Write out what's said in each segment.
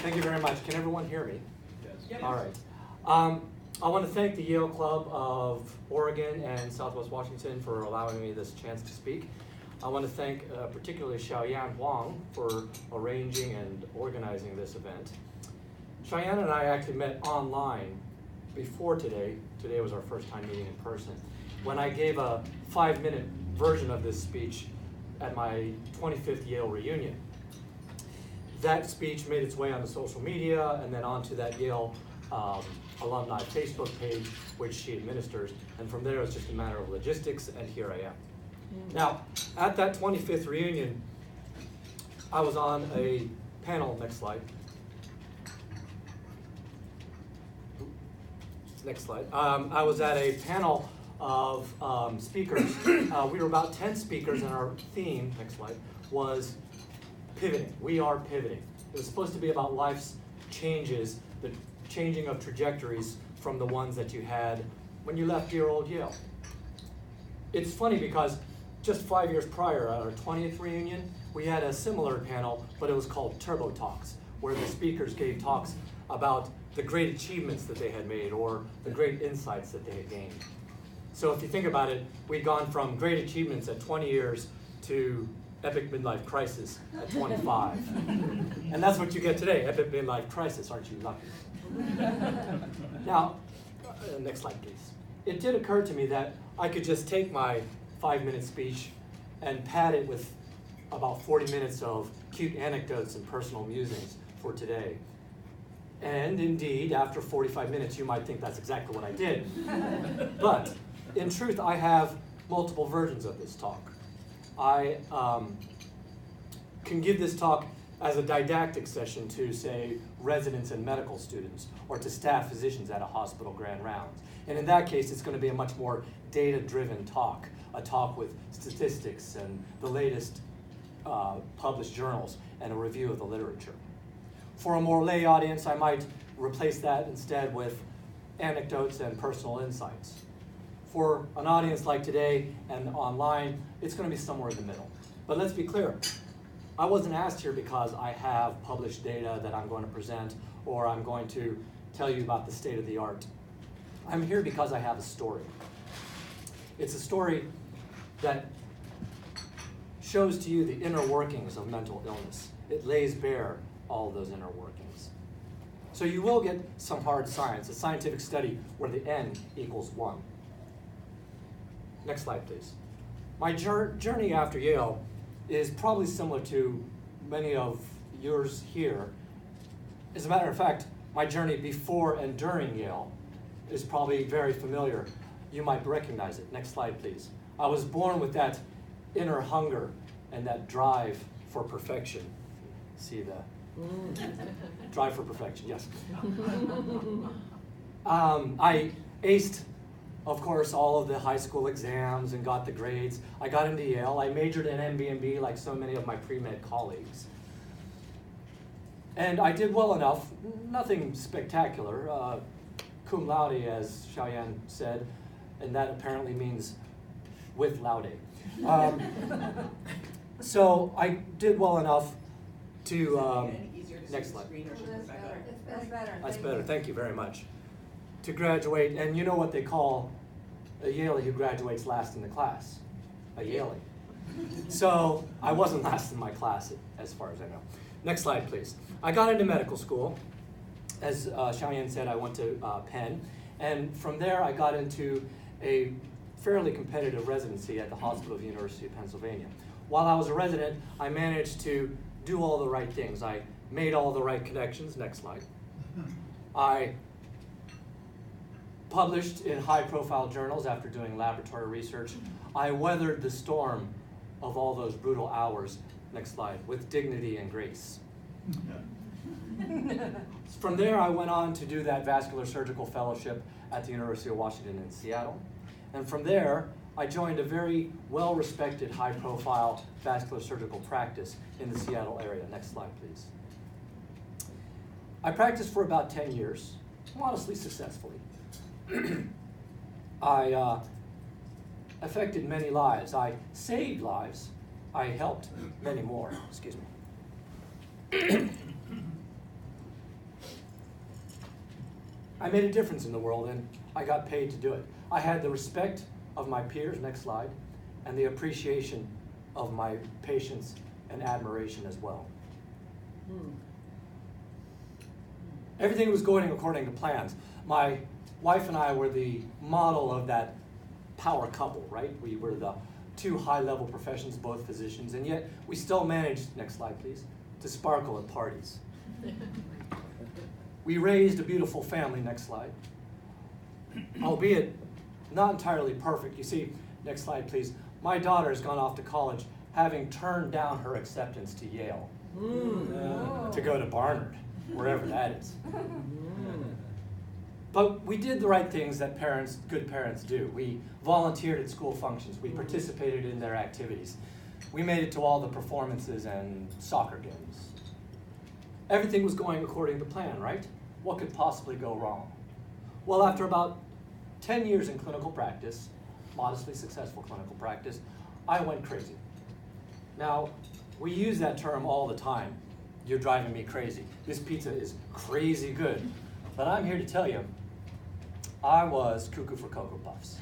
Thank you very much. Can everyone hear me? Yes. Yep. All right. I want to thank the Yale Club of Oregon and Southwest Washington for allowing me this chance to speak. I want to thank particularly Xiaoyan Huang for arranging and organizing this event. Xiaoyan and I actually met online before today. Today was our first time meeting in person. When I gave a 5-minute version of this speech at my 25th Yale reunion. That speech made its way onto social media and then onto that Yale alumni Facebook page, which she administers. And from there, it was just a matter of logistics, and here I am. Now, at that 25th reunion, I was on a panel, next slide. Next slide. I was at a panel of speakers. We were about 10 speakers, and our theme, next slide, was pivoting. We are pivoting. It was supposed to be about life's changes, the changing of trajectories from the ones that you had when you left dear old Yale. It's funny because just 5 years prior, at our 20th reunion, we had a similar panel, but it was called Turbo Talks, where the speakers gave talks about the great achievements that they had made or the great insights that they had gained. So if you think about it, we'd gone from great achievements at 20 years to epic midlife crisis at 25. And that's what you get today, epic midlife crisis, aren't you lucky? Now, next slide, please. It did occur to me that I could just take my 5-minute speech and pad it with about 40 minutes of cute anecdotes and personal musings for today. And indeed, after 45 minutes, you might think that's exactly what I did. But in truth, I have multiple versions of this talk. I can give this talk as a didactic session to, say, residents and medical students, or to staff physicians at a hospital grand rounds. And in that case, it's going to be a much more data-driven talk, a talk with statistics and the latest published journals and a review of the literature. For a more lay audience, I might replace that instead with anecdotes and personal insights. For an audience like today and online, it's going to be somewhere in the middle. But let's be clear. I wasn't asked here because I have published data that I'm going to present or I'm going to tell you about the state of the art. I'm here because I have a story. It's a story that shows to you the inner workings of mental illness. It lays bare all of those inner workings. So you will get some hard science, a scientific study where the n equals 1. Next slide, please. My journey after Yale is probably similar to many of yours here. As a matter of fact, my journey before and during Yale is probably very familiar. You might recognize it. Next slide, please. I was born with that inner hunger and that drive for perfection. See the drive for perfection, yes. I aced, of course, all of the high school exams and got the grades. I got into Yale. I majored in MB&B like so many of my pre-med colleagues. And I did well enough, nothing spectacular, cum laude, as Xiaoyan said, and that apparently means with laude. So I did well enough to, next slide. That's better. That's better, thank you very much. To graduate, and you know what they call a Yalie who graduates last in the class, a Yalie. So I wasn't last in my class as far as I know. Next slide, please. I got into medical school. As Xiaoyan said, I went to Penn, and from there I got into a fairly competitive residency at the Hospital of the University of Pennsylvania. While I was a resident, I managed to do all the right things. I made all the right connections. Next slide. I published in high-profile journals after doing laboratory research. I weathered the storm of all those brutal hours, next slide, with dignity and grace. From there, I went on to do that vascular surgical fellowship at the University of Washington in Seattle. And from there, I joined a very well-respected, high-profile vascular surgical practice in the Seattle area. Next slide, please. I practiced for about 10 years, modestly successfully. I affected many lives. I saved lives. I helped many more, excuse me. I made a difference in the world, and I got paid to do it. I had the respect of my peers, next slide, and the appreciation of my patients and admiration as well. Everything was going according to plans. My wife and I were the model of that power couple, right? We were the two high-level professions, both physicians, and yet we still managed, next slide please, to sparkle at parties. We raised a beautiful family, next slide, albeit not entirely perfect. You see, next slide please, my daughter has gone off to college having turned down her acceptance to Yale to go to Barnard, wherever that is. But we did the right things that good parents do. We volunteered at school functions. We participated in their activities. We made it to all the performances and soccer games. Everything was going according to plan, right? What could possibly go wrong? Well, after about 10 years in clinical practice, modestly successful clinical practice, I went crazy. Now, we use that term all the time. You're driving me crazy. This pizza is crazy good. But I'm here to tell you, I was cuckoo for Cocoa Puffs.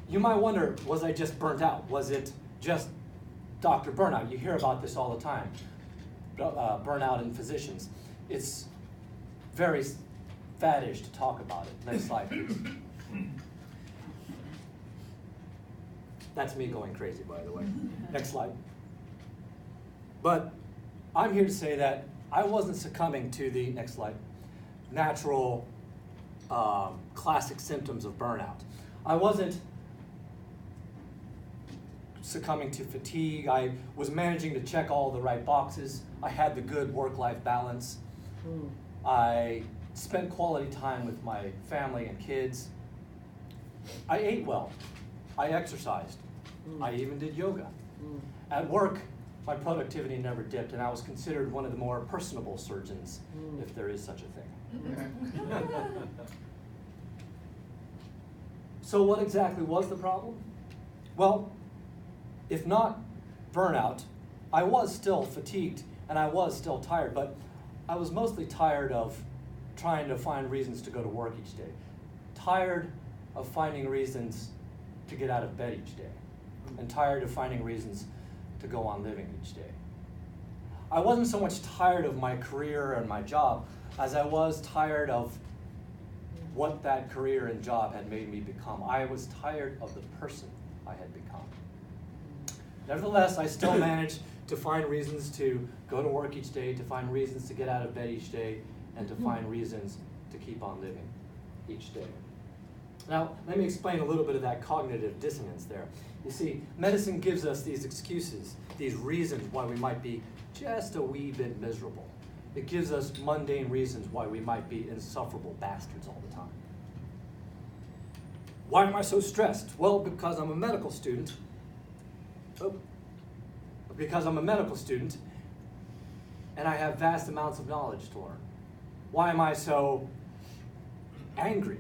You might wonder, was I just burnt out? Was it just Dr. Burnout? You hear about this all the time, burnout in physicians. It's very faddish to talk about it. Next slide, please. That's me going crazy, by the way. Next slide. But I'm here to say that I wasn't succumbing to the, next slide, natural classic symptoms of burnout. I wasn't succumbing to fatigue. I was managing to check all the right boxes. I had the good work-life balance. I spent quality time with my family and kids. I ate well. I exercised. I even did yoga. At work, my productivity never dipped, and I was considered one of the more personable surgeons, if there is such a thing. So what exactly was the problem? Well, if not burnout, I was still fatigued, and I was still tired, but I was mostly tired of trying to find reasons to go to work each day. Tired of finding reasons to get out of bed each day, and tired of finding reasons to go on living each day. I wasn't so much tired of my career and my job as I was tired of what that career and job had made me become. I was tired of the person I had become. Nevertheless, I still managed to find reasons to go to work each day, to find reasons to get out of bed each day, and to find reasons to keep on living each day. Now, let me explain a little bit of that cognitive dissonance there. You see, medicine gives us these excuses, these reasons why we might be just a wee bit miserable. It gives us mundane reasons why we might be insufferable bastards all the time. Why am I so stressed? Well, because I'm a medical student. Because I'm a medical student, and I have vast amounts of knowledge to learn. Why am I so angry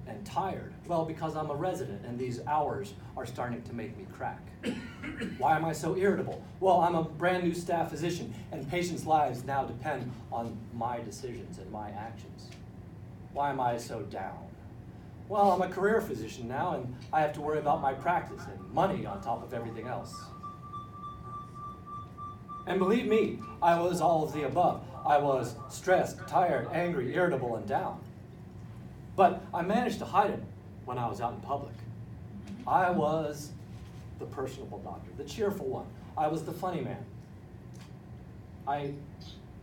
and tired? Well, because I'm a resident and these hours are starting to make me crack. Why am I so irritable? Well, I'm a brand new staff physician and patients' lives now depend on my decisions and my actions. Why am I so down? Well, I'm a career physician now and I have to worry about my practice and money on top of everything else. And believe me, I was all of the above. I was stressed, tired, angry, irritable, and down. But I managed to hide it when I was out in public. I was the personable doctor, the cheerful one. I was the funny man. I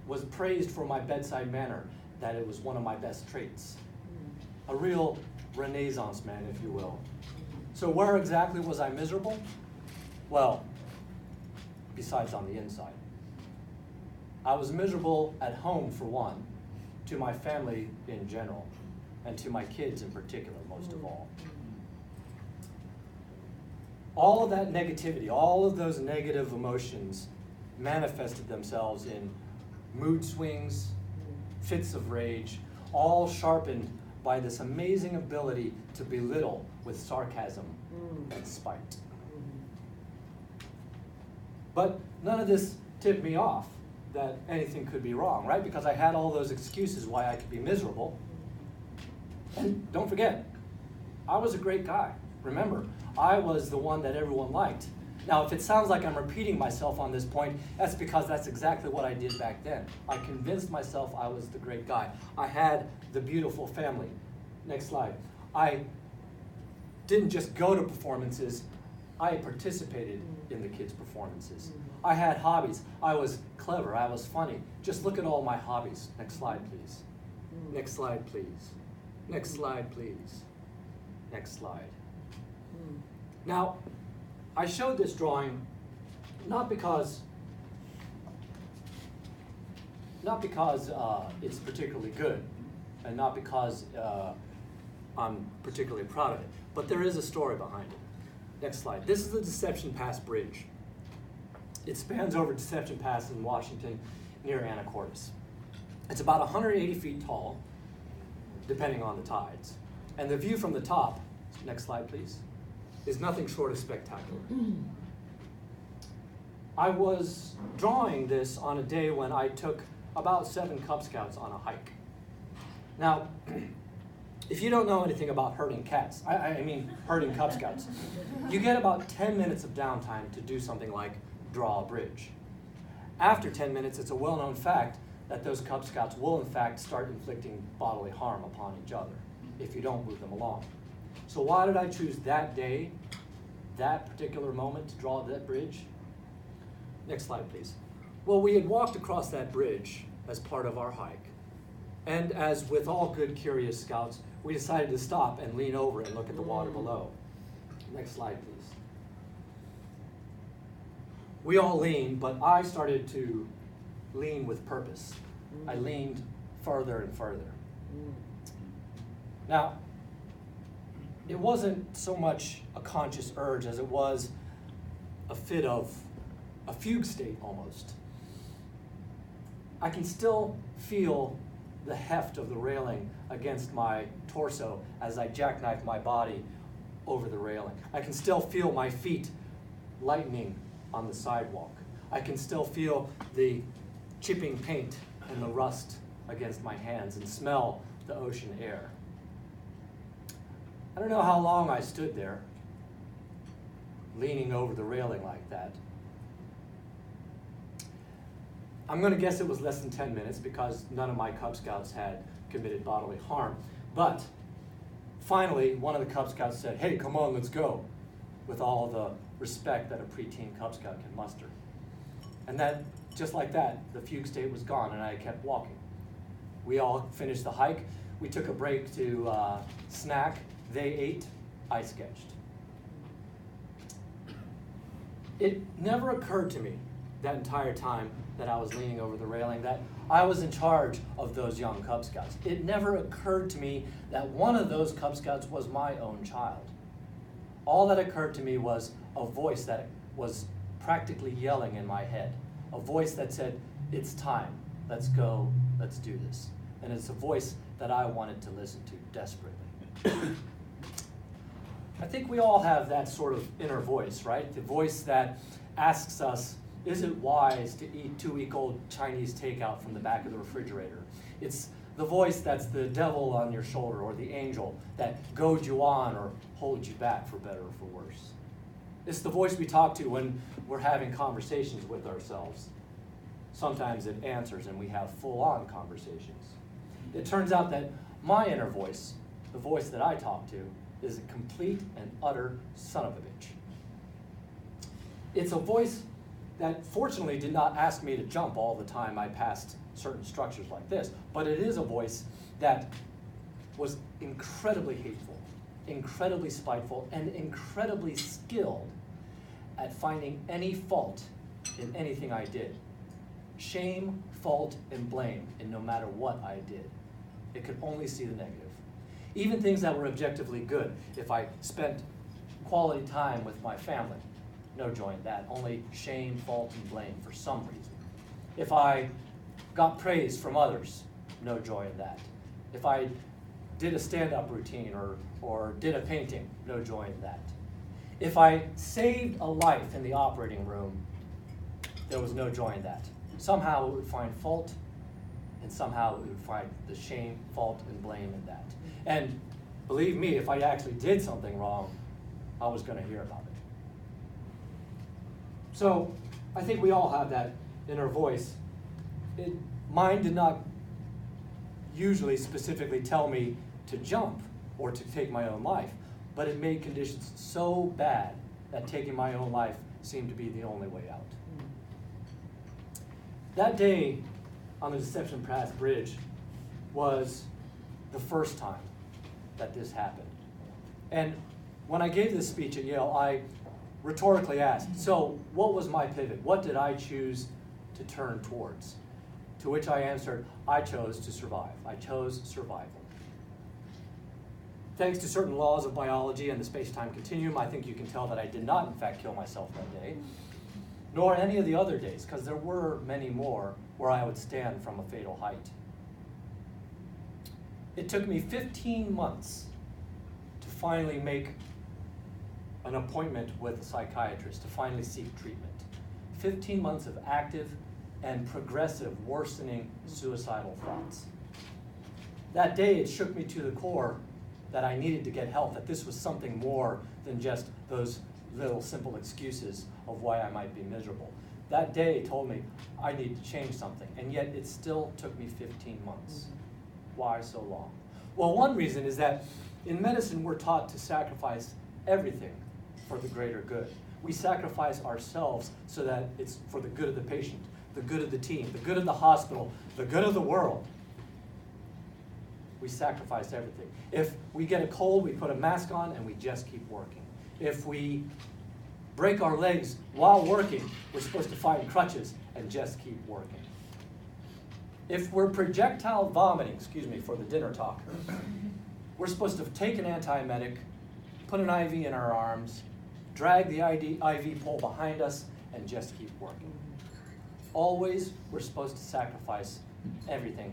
was praised for my bedside manner, that it was one of my best traits. A real Renaissance man, if you will. So where exactly was I miserable? Well, besides on the inside. I was miserable at home, for one, to my family in general, and to my kids in particular, most of all. All of that negativity, all of those negative emotions manifested themselves in mood swings, fits of rage, all sharpened by this amazing ability to belittle with sarcasm and spite. But none of this tipped me off that anything could be wrong, right? Because I had all those excuses why I could be miserable. And don't forget, I was a great guy. Remember, I was the one that everyone liked. Now, if it sounds like I'm repeating myself on this point, that's because that's exactly what I did back then. I convinced myself I was the great guy. I had the beautiful family. Next slide. I didn't just go to performances, I participated in the kids' performances. I had hobbies. I was clever. I was funny. Just look at all my hobbies. Next slide, please. Next slide, please. Next slide, please. Next slide. Now, I showed this drawing not because it's particularly good, and not because I'm particularly proud of it, but there is a story behind it. Next slide. This is the Deception Pass Bridge. It spans over Deception Pass in Washington near Anacortes. It's about 180 feet tall, depending on the tides. And the view from the top, next slide please, is nothing short of spectacular. I was drawing this on a day when I took about 7 Cub Scouts on a hike. Now, if you don't know anything about herding cats, I mean herding Cub Scouts, you get about 10 minutes of downtime to do something like draw a bridge. After 10 minutes, it's a well-known fact that those Cub Scouts will in fact start inflicting bodily harm upon each other if you don't move them along. So why did I choose that day, that particular moment to draw that bridge? Next slide, please. Well, we had walked across that bridge as part of our hike. And as with all good curious scouts, we decided to stop and lean over and look at the water below. Next slide, please. We all leaned, but I started to lean with purpose. I leaned further and further. Now, it wasn't so much a conscious urge as it was a fit of a fugue state almost. I can still feel the heft of the railing against my torso as I jackknife my body over the railing. I can still feel my feet lightening on the sidewalk. I can still feel the chipping paint and the rust against my hands and smell the ocean air. I don't know how long I stood there, leaning over the railing like that. I'm going to guess it was less than 10 minutes because none of my Cub Scouts had committed bodily harm. But finally, one of the Cub Scouts said, "Hey, come on, let's go," with all the respect that a preteen Cub Scout can muster. And then, just like that, the fugue state was gone and I kept walking. We all finished the hike. We took a break to snack. They ate, I sketched. It never occurred to me that entire time that I was leaning over the railing that I was in charge of those young Cub Scouts. It never occurred to me that one of those Cub Scouts was my own child. All that occurred to me was a voice that was practically yelling in my head. A voice that said, "It's time, let's go, let's do this." And it's a voice that I wanted to listen to desperately. I think we all have that sort of inner voice, right? The voice that asks us, is it wise to eat 2-week-old Chinese takeout from the back of the refrigerator? It's the voice that's the devil on your shoulder or the angel that goads you on or holds you back for better or for worse. It's the voice we talk to when we're having conversations with ourselves. Sometimes it answers and we have full-on conversations. It turns out that my inner voice, the voice that I talk to, is a complete and utter son of a bitch. It's a voice that fortunately did not ask me to jump all the time I passed certain structures like this, but it is a voice that was incredibly hateful, incredibly spiteful, and incredibly skilled at finding any fault in anything I did. Shame, fault, and blame in no matter what I did. It could only see the negative. Even things that were objectively good. If I spent quality time with my family, no joy in that. Only shame, fault, and blame for some reason. If I got praise from others, no joy in that. If I did a stand-up routine or did a painting, no joy in that. If I saved a life in the operating room, there was no joy in that. Somehow it would find fault, and somehow it would find the shame, fault, and blame in that. And believe me, if I actually did something wrong, I was going to hear about it. So I think we all have that inner voice. Mine did not usually specifically tell me to jump or to take my own life, but it made conditions so bad that taking my own life seemed to be the only way out. That day on the Deception Pass Bridge was the first time that this happened. And when I gave this speech at Yale, I rhetorically asked, so what was my pivot? What did I choose to turn towards? To which I answered, I chose to survive. I chose survival. Thanks to certain laws of biology and the space-time continuum, I think you can tell that I did not, in fact, kill myself that day, nor any of the other days, because there were many more where I would stand from a fatal height. It took me 15 months to finally make an appointment with a psychiatrist, to finally seek treatment. 15 months of active and progressive worsening suicidal thoughts. That day, it shook me to the core that I needed to get help, that this was something more than just those little simple excuses of why I might be miserable. That day told me I need to change something, and yet it still took me 15 months. Why so long? Well, one reason is that in medicine, we're taught to sacrifice everything for the greater good. We sacrifice ourselves so that it's for the good of the patient, the good of the team, the good of the hospital, the good of the world. We sacrifice everything. If we get a cold, we put a mask on and we just keep working. If we break our legs while working, we're supposed to find crutches and just keep working. If we're projectile vomiting, excuse me for the dinner talk, we're supposed to take an antiemetic, put an IV in our arms, drag the IV pole behind us, and just keep working. Always, we're supposed to sacrifice everything.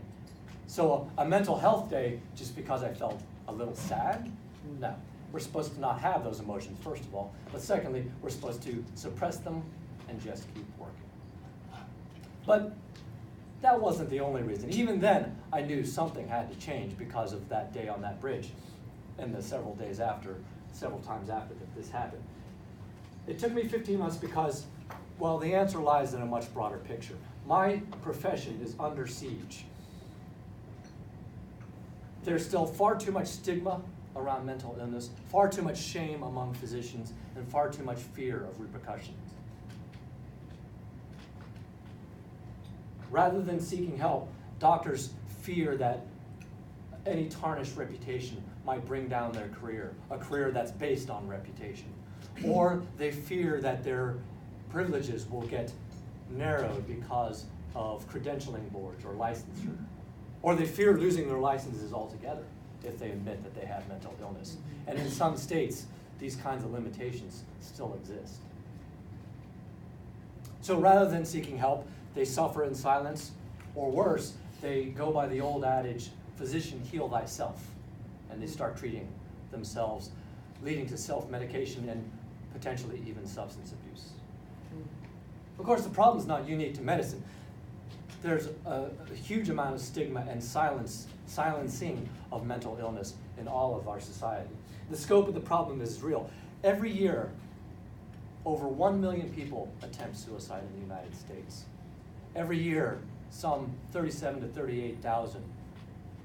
So a mental health day, just because I felt a little sad? No. We're supposed to not have those emotions, first of all. But secondly, we're supposed to suppress them and just keep working. But that wasn't the only reason. Even then, I knew something had to change because of that day on that bridge and the several times after that this happened. It took me 15 months because, well, the answer lies in a much broader picture. My profession is under siege. There's still far too much stigma around mental illness, far too much shame among physicians, and far too much fear of repercussions. Rather than seeking help, doctors fear that any tarnished reputation might bring down their career, a career that's based on reputation. Or they fear that their privileges will get narrowed because of credentialing boards or licensure. Or they fear losing their licenses altogether if they admit that they have mental illness. And in some states, these kinds of limitations still exist. So rather than seeking help, they suffer in silence, or worse, they go by the old adage, physician, heal thyself, and they start treating themselves, leading to self-medication and potentially even substance abuse. Of course, the problem is not unique to medicine. There's a huge amount of stigma and silencing of mental illness in all of our society. The scope of the problem is real. Every year, over 1 million people attempt suicide in the United States. Every year, some 37 to 38,000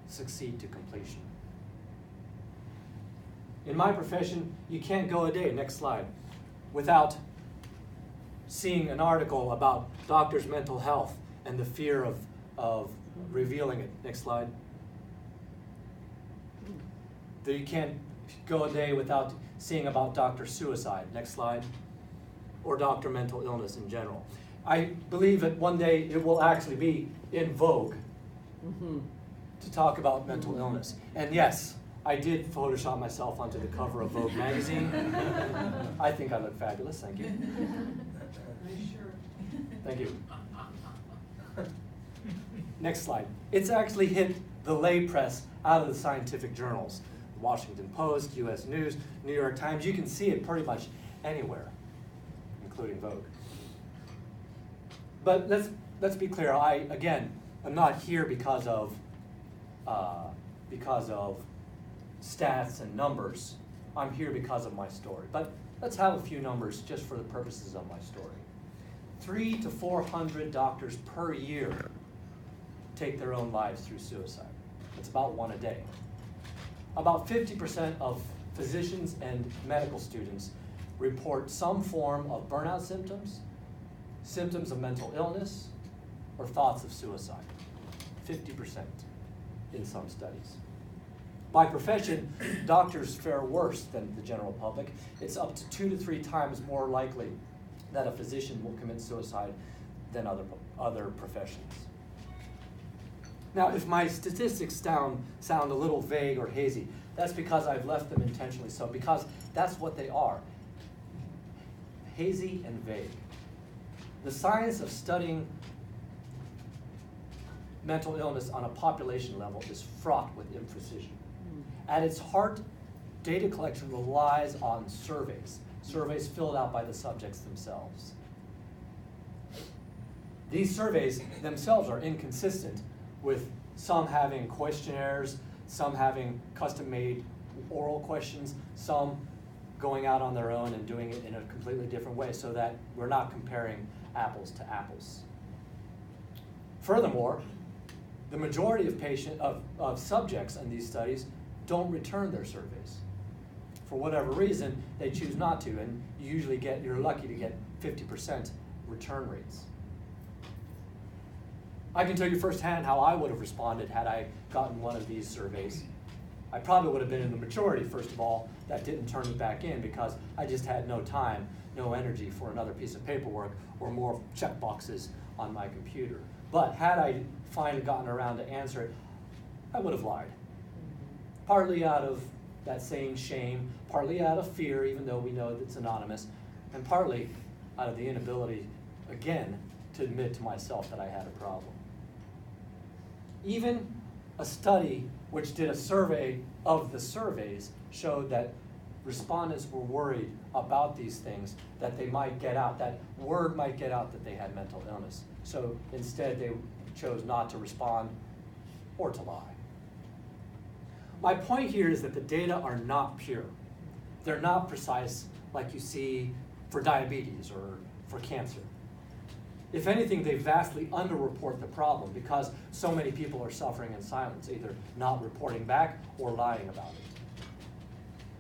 succeed to completion. In my profession, you can't go a day, next slide, without seeing an article about doctors' mental health and the fear of revealing it. Next slide. That you can't go a day without seeing about doctor suicide. Next slide. Or doctor mental illness in general. I believe that one day it will actually be in vogue to talk about mental illness. And yes, I did Photoshop myself onto the cover of Vogue magazine. I think I look fabulous, thank you. Thank you. Next slide. It's actually hit the lay press out of the scientific journals. The Washington Post, US News, New York Times. You can see it pretty much anywhere, including Vogue. But let's be clear. I'm not here because of stats and numbers. I'm here because of my story. But let's have a few numbers just for the purposes of my story. 300 to 400 doctors per year take their own lives through suicide. It's about one a day. About 50% of physicians and medical students report some form of burnout symptoms, symptoms of mental illness, or thoughts of suicide. 50% in some studies. By profession, doctors fare worse than the general public. It's up to 2 to 3 times more likely that a physician will commit suicide than other professions. Now, if my statistics sound a little vague or hazy, that's because I've left them intentionally so, because that's what they are. Hazy and vague. The science of studying mental illness on a population level is fraught with imprecision. At its heart, data collection relies on surveys filled out by the subjects themselves. These surveys themselves are inconsistent, with some having questionnaires, some having custom-made oral questions, some going out on their own and doing it in a completely different way, so that we're not comparing apples to apples. Furthermore, the majority of subjects in these studies don't return their surveys. For whatever reason, they choose not to, and you're lucky to get 50% return rates. I can tell you firsthand how I would have responded had I gotten one of these surveys. I probably would have been in the majority, first of all, that didn't turn me back in because I just had no time, no energy for another piece of paperwork or more check boxes on my computer. But had I finally gotten around to answer it, I would have lied. Partly out of that same shame, partly out of fear, even though we know that it's anonymous, and partly out of the inability, again, to admit to myself that I had a problem. Even a study which did a survey of the surveys showed that respondents were worried about these things, that they might get out, that word might get out that they had mental illness. So instead they chose not to respond or to lie. My point here is that the data are not pure. They're not precise like you see for diabetes or for cancer. If anything, they vastly underreport the problem because so many people are suffering in silence, either not reporting back or lying about it.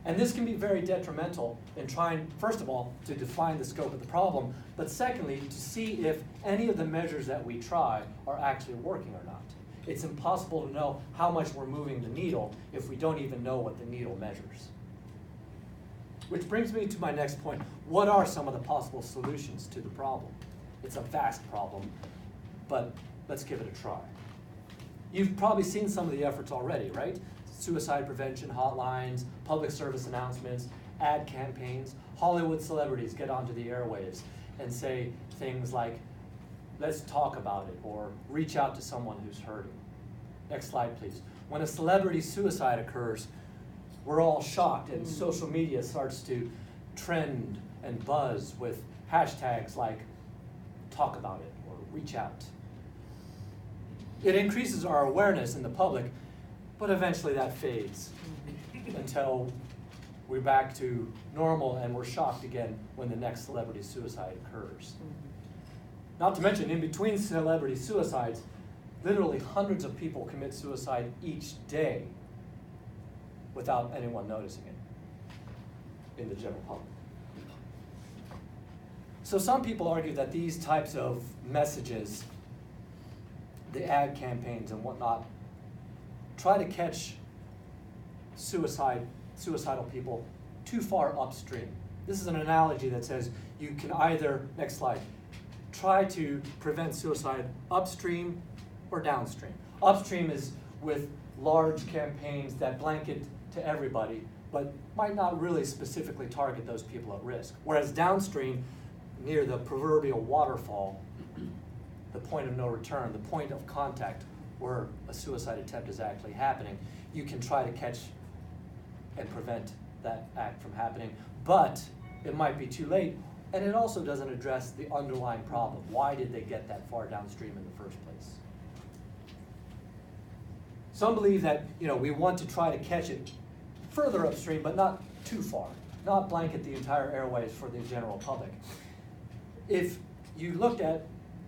And this can be very detrimental in trying, first of all, to define the scope of the problem, but secondly, to see if any of the measures that we try are actually working or not. It's impossible to know how much we're moving the needle if we don't even know what the needle measures. Which brings me to my next point. What are some of the possible solutions to the problem? It's a vast problem, but let's give it a try. You've probably seen some of the efforts already, right? Suicide prevention hotlines, public service announcements, ad campaigns. Hollywood celebrities get onto the airwaves and say things like, let's talk about it, or reach out to someone who's hurting. Next slide, please. When a celebrity suicide occurs, we're all shocked, and social media starts to trend and buzz with hashtags like talk about it or reach out. It increases our awareness in the public, but eventually that fades until we're back to normal and we're shocked again when the next celebrity suicide occurs. Not to mention, in between celebrity suicides, literally hundreds of people commit suicide each day without anyone noticing it in the general public. So some people argue that these types of messages, the ad campaigns and whatnot, try to catch suicidal people too far upstream. This is an analogy that says you can either, next slide, try to prevent suicide upstream or downstream. Upstream is with large campaigns that blanket to everybody, but might not really specifically target those people at risk. Whereas downstream, near the proverbial waterfall, the point of no return, the point of contact where a suicide attempt is actually happening, you can try to catch and prevent that act from happening, but it might be too late, And it also doesn't address the underlying problem. Why did they get that far downstream in the first place? Some believe that we want to try to catch it further upstream, but not too far, not blanket the entire airways for the general public. If you looked at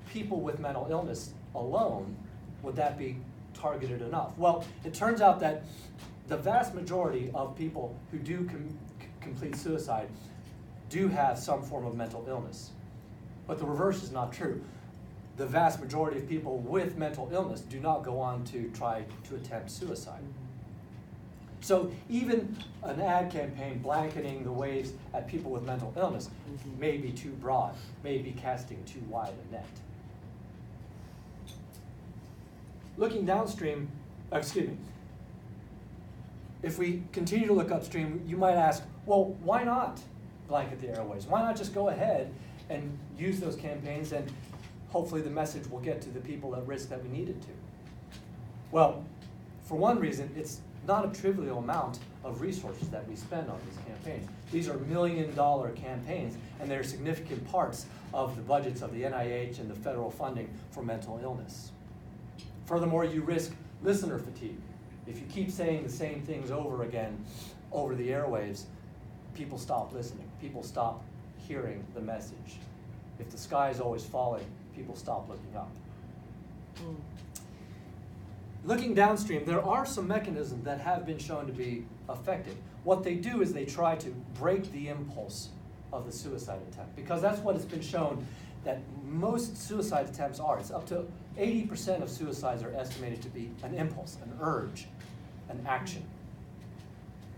people with mental illness alone, would that be targeted enough? Well, it turns out that the vast majority of people who do complete suicide do have some form of mental illness. But the reverse is not true. The vast majority of people with mental illness do not go on to try to attempt suicide. So even an ad campaign blanketing the waves at people with mental illness may be too broad, may be casting too wide a net. Looking downstream, if we continue to look upstream, you might ask, well, why not blanket the airways? Why not just go ahead and use those campaigns, and hopefully the message will get to the people at risk that we need it to? Well, for one reason, it's not a trivial amount of resources that we spend on these campaigns. These are million-dollar campaigns, and they're significant parts of the budgets of the NIH and the federal funding for mental illness. Furthermore, you risk listener fatigue. If you keep saying the same things over again over the airwaves, people stop listening. People stop hearing the message. If the sky is always falling, people stop looking up. Looking downstream, there are some mechanisms that have been shown to be effective. What they do is they try to break the impulse of the suicide attempt, because that's what has been shown that most suicide attempts are. It's up to 80% of suicides are estimated to be an impulse, an urge, an action.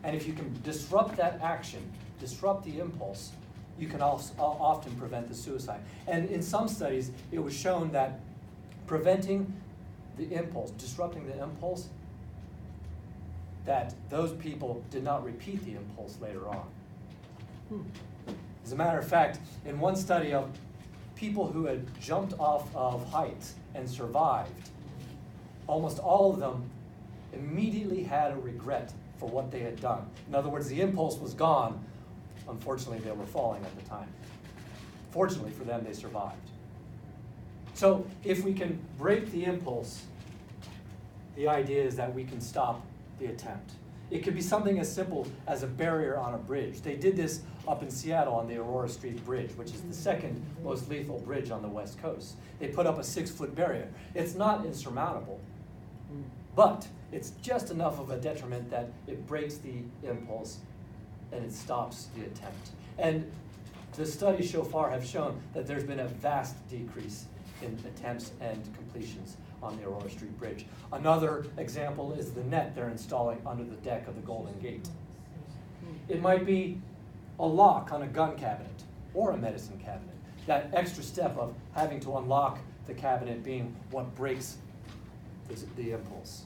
And if you can disrupt that action, disrupt the impulse, you can also often prevent the suicide. And in some studies, it was shown that preventing the impulse, disrupting the impulse, that those people did not repeat the impulse later on. As a matter of fact, in one study of people who had jumped off of heights and survived, almost all of them immediately had a regret for what they had done. In other words, the impulse was gone. Unfortunately, they were falling at the time. Fortunately for them, they survived. So if we can break the impulse, the idea is that we can stop the attempt. It could be something as simple as a barrier on a bridge. They did this up in Seattle on the Aurora Street Bridge, which is the second most lethal bridge on the West Coast. They put up a 6-foot barrier. It's not insurmountable, but it's just enough of a detriment that it breaks the impulse and it stops the attempt. And the studies so far have shown that there's been a vast decrease in attempts and completions on the Aurora Street Bridge. Another example is the net they're installing under the deck of the Golden Gate. It might be a lock on a gun cabinet or a medicine cabinet. That extra step of having to unlock the cabinet being what breaks the impulse.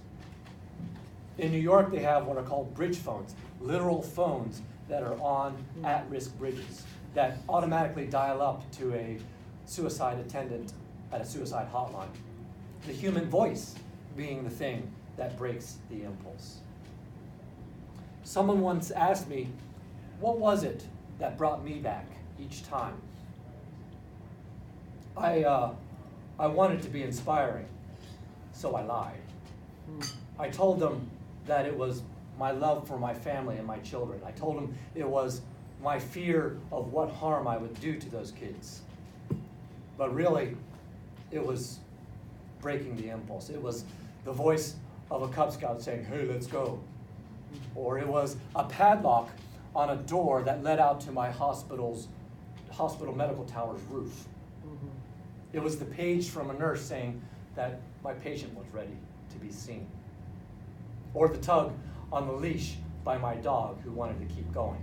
In New York, they have what are called bridge phones, literal phones that are on at-risk bridges that automatically dial up to a suicide attendant at a suicide hotline. The human voice being the thing that breaks the impulse. Someone once asked me, what was it that brought me back each time? I wanted to be inspiring, so I lied. I told them that it was my love for my family and my children. I told them it was my fear of what harm I would do to those kids. But really, it was breaking the impulse. It was the voice of a Cub Scout saying, hey, let's go. Or it was a padlock on a door that led out to my hospital medical tower's roof. It was the page from a nurse saying that my patient was ready to be seen. Or the tug on the leash by my dog who wanted to keep going.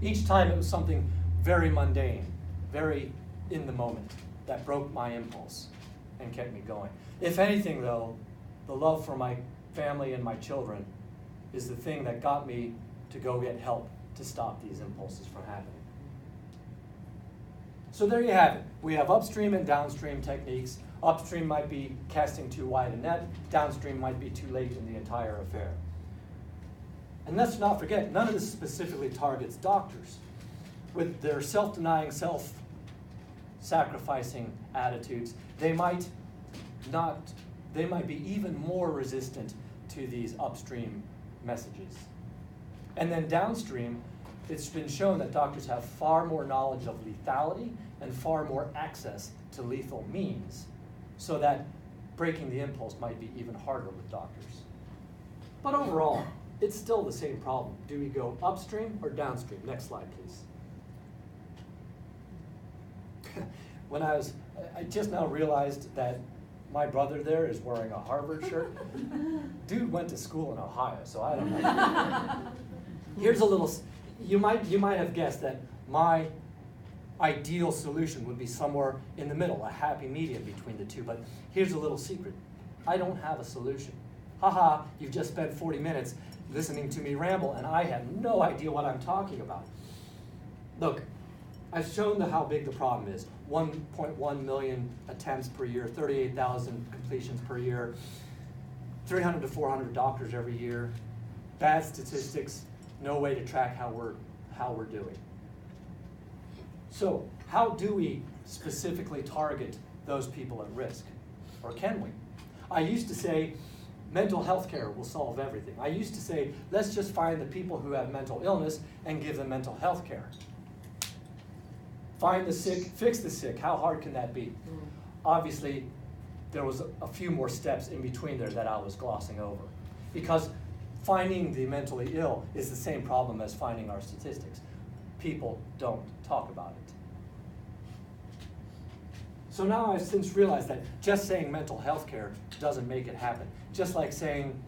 Each time it was something very mundane, very in the moment, that broke my impulse and kept me going. If anything, though, the love for my family and my children is the thing that got me to go get help to stop these impulses from happening. So there you have it. We have upstream and downstream techniques. Upstream might be casting too wide a net. Downstream might be too late in the entire affair. And let's not forget, none of this specifically targets doctors. with their self-denying, self-sacrificing attitudes, they might be even more resistant to these upstream messages. And then downstream, it's been shown that doctors have far more knowledge of lethality and far more access to lethal means, so that breaking the impulse might be even harder with doctors. But overall, it's still the same problem. Do we go upstream or downstream? Next slide, please. I just now realized that my brother there is wearing a Harvard shirt. Dude went to school in Ohio, so I don't know. Here's a little, you might have guessed that my ideal solution would be somewhere in the middle, a happy medium between the two, but here's a little secret. I don't have a solution. Haha, you've just spent 40 minutes listening to me ramble, and I have no idea what I'm talking about. Look, I've shown how big the problem is. 1.1 million attempts per year, 38,000 completions per year, 300 to 400 doctors every year, bad statistics, no way to track how we're doing. So how do we specifically target those people at risk? Or can we? I used to say mental health care will solve everything. I used to say, let's just find the people who have mental illness and give them mental health care. Find the sick, fix the sick. How hard can that be? Obviously, there was a few more steps in between there that I was glossing over. Because finding the mentally ill is the same problem as finding our statistics. People don't talk about it. So now I've since realized that just saying mental health care doesn't make it happen. Just like saying,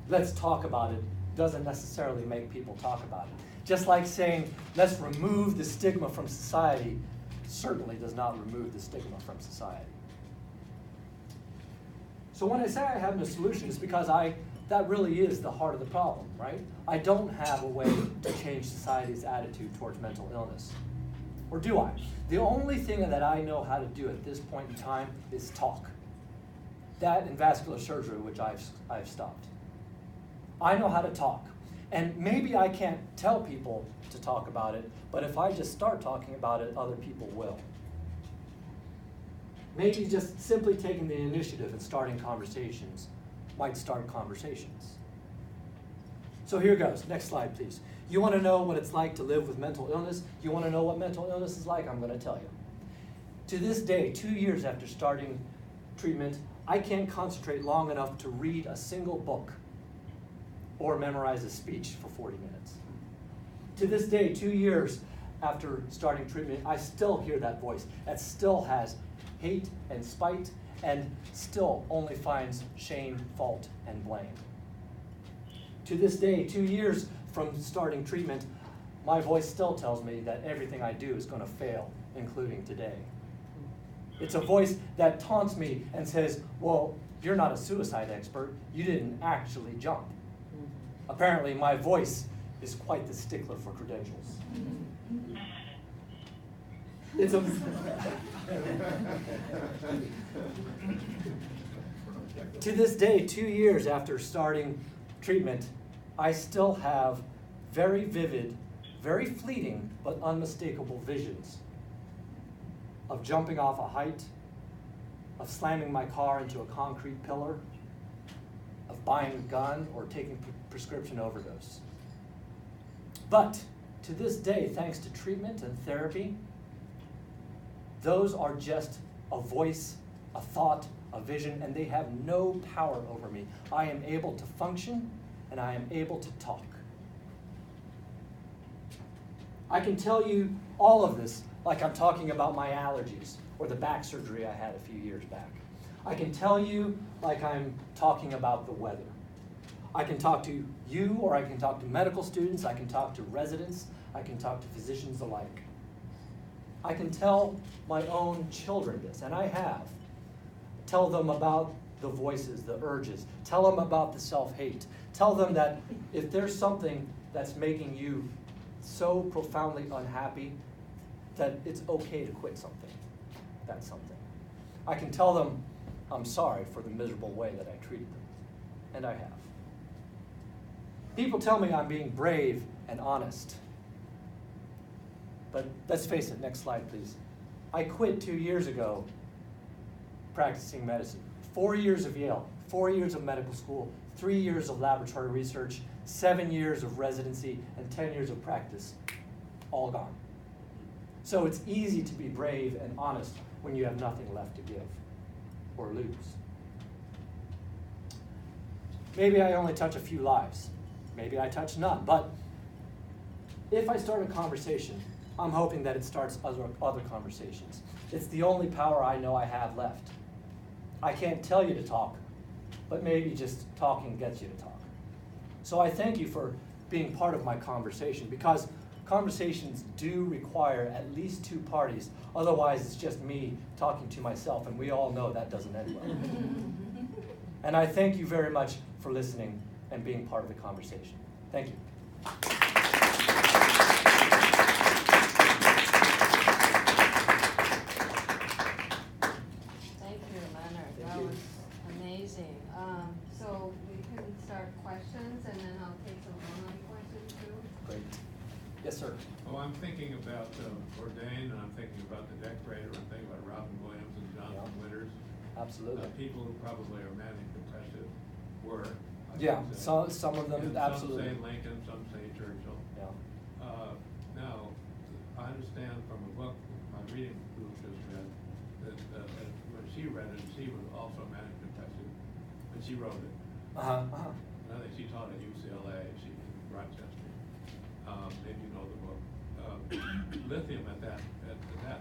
let's talk about it, doesn't necessarily make people talk about it. Just like saying, let's remove the stigma from society, certainly does not remove the stigma from society. So when I say I have no solution, it's because that really is the heart of the problem, right? I don't have a way to change society's attitude towards mental illness. Or do I? The only thing that I know how to do at this point in time is talk. That and vascular surgery, which I've stopped. I know how to talk. And maybe I can't tell people to talk about it, but if I just start talking about it, other people will. Maybe just simply taking the initiative and starting conversations might start conversations. So here goes. Next slide, please. You want to know what it's like to live with mental illness? You want to know what mental illness is like? I'm going to tell you. To this day, 2 years after starting treatment, I can't concentrate long enough to read a single book or memorize a speech for 40 minutes. To this day, 2 years after starting treatment, I still hear that voice that still has hate and spite and still only finds shame, fault, and blame. To this day, 2 years from starting treatment, my voice still tells me that everything I do is going to fail, including today. It's a voice that taunts me and says, well, you're not a suicide expert, you didn't actually jump. Apparently, my voice is quite the stickler for credentials. It's a To this day, 2 years after starting treatment, I still have very vivid, very fleeting, but unmistakable visions of jumping off a height, of slamming my car into a concrete pillar, of buying a gun or taking prescription overdose. But to this day, thanks to treatment and therapy, those are just a voice, a thought, a vision, and they have no power over me. I am able to function, and I am able to talk. I can tell you all of this like I'm talking about my allergies or the back surgery I had a few years back. I can tell you like I'm talking about the weather. I can talk to you, or I can talk to medical students, I can talk to residents, I can talk to physicians alike. I can tell my own children this, and I have. Tell them about the voices, the urges. Tell them about the self-hate. Tell them that if there's something that's making you so profoundly unhappy, that it's okay to quit something. That's something. I can tell them I'm sorry for the miserable way that I treated them, and I have. People tell me I'm being brave and honest. But let's face it, next slide, please. I quit 2 years ago practicing medicine. 4 years of Yale, 4 years of medical school, 3 years of laboratory research, 7 years of residency, and 10 years of practice, all gone. So it's easy to be brave and honest when you have nothing left to give or lose. Maybe I only touch a few lives. Maybe I touch none. But if I start a conversation, I'm hoping that it starts other conversations. It's the only power I know I have left. I can't tell you to talk, but maybe just talking gets you to talk. So I thank you for being part of my conversation, because conversations do require at least two parties. Otherwise, it's just me talking to myself, and we all know that doesn't end well. And I thank you very much for listening and being part of the conversation. Thank you. Thank you, Leonard. That was amazing. So we can start questions, and then I'll take some online questions too. Great. Yes, sir. Oh, I'm thinking about Bourdain, and I'm thinking about the decorator, I'm thinking about Robin Williams and Jonathan Winters. Absolutely. People who probably are manic depressive were. I Yeah, should say. some of them, And absolutely. Some say Lincoln, some say Churchill. Yeah. Now, I understand from a book my reading group just read, that when she read it, she was also manic depressive, but she wrote it. Uh-huh, uh-huh. And I think she taught at UCLA, she in Rochester. Maybe you know the book. Lithium at that